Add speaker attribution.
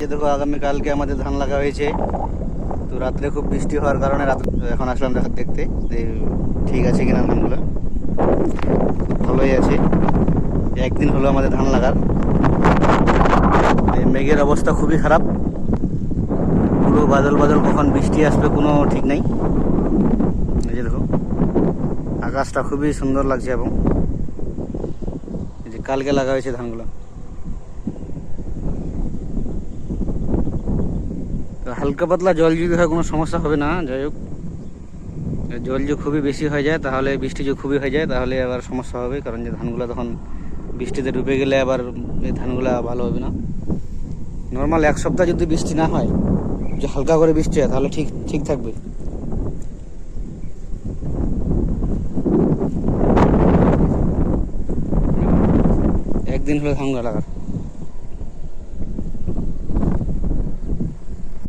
Speaker 1: এই দেখো আগামীকালকে আমাদের ধান লাগা হয়েছে। তো রাত্রে খুব বৃষ্টি হওয়ার কারণে এখন আসলাম দেখতে যে ঠিক আছে কিনা ধানগুলো। ভালোই আছে, একদিন হলো আমাদের ধান লাগার। এই মেঘের অবস্থা খুবই খারাপ, পুরো বাদল বাদল, কখন বৃষ্টি আসবে কোনো ঠিক নাই। এই যে দেখো আকাশটা খুবই সুন্দর লাগছে এবং এই যে কালকে লাগা হয়েছে ধানগুলো। তো হালকা পাতলা জল যদি হয় কোনো সমস্যা হবে না। যাই হোক, জল যদি খুবই বেশি হয়ে যায় তাহলে, বৃষ্টি যদি খুবই হয়ে যায় তাহলে আবার সমস্যা হবে, কারণ যে ধানগুলো তখন বৃষ্টিতে ডুবে গেলে আবার এই ধানগুলো ভালো হবে না। নর্মাল এক সপ্তাহ যদি বৃষ্টি না হয়, যে হালকা করে বৃষ্টি হয় তাহলে ঠিক ঠিক থাকবে। একদিন হলো ধানগুলো লাগার।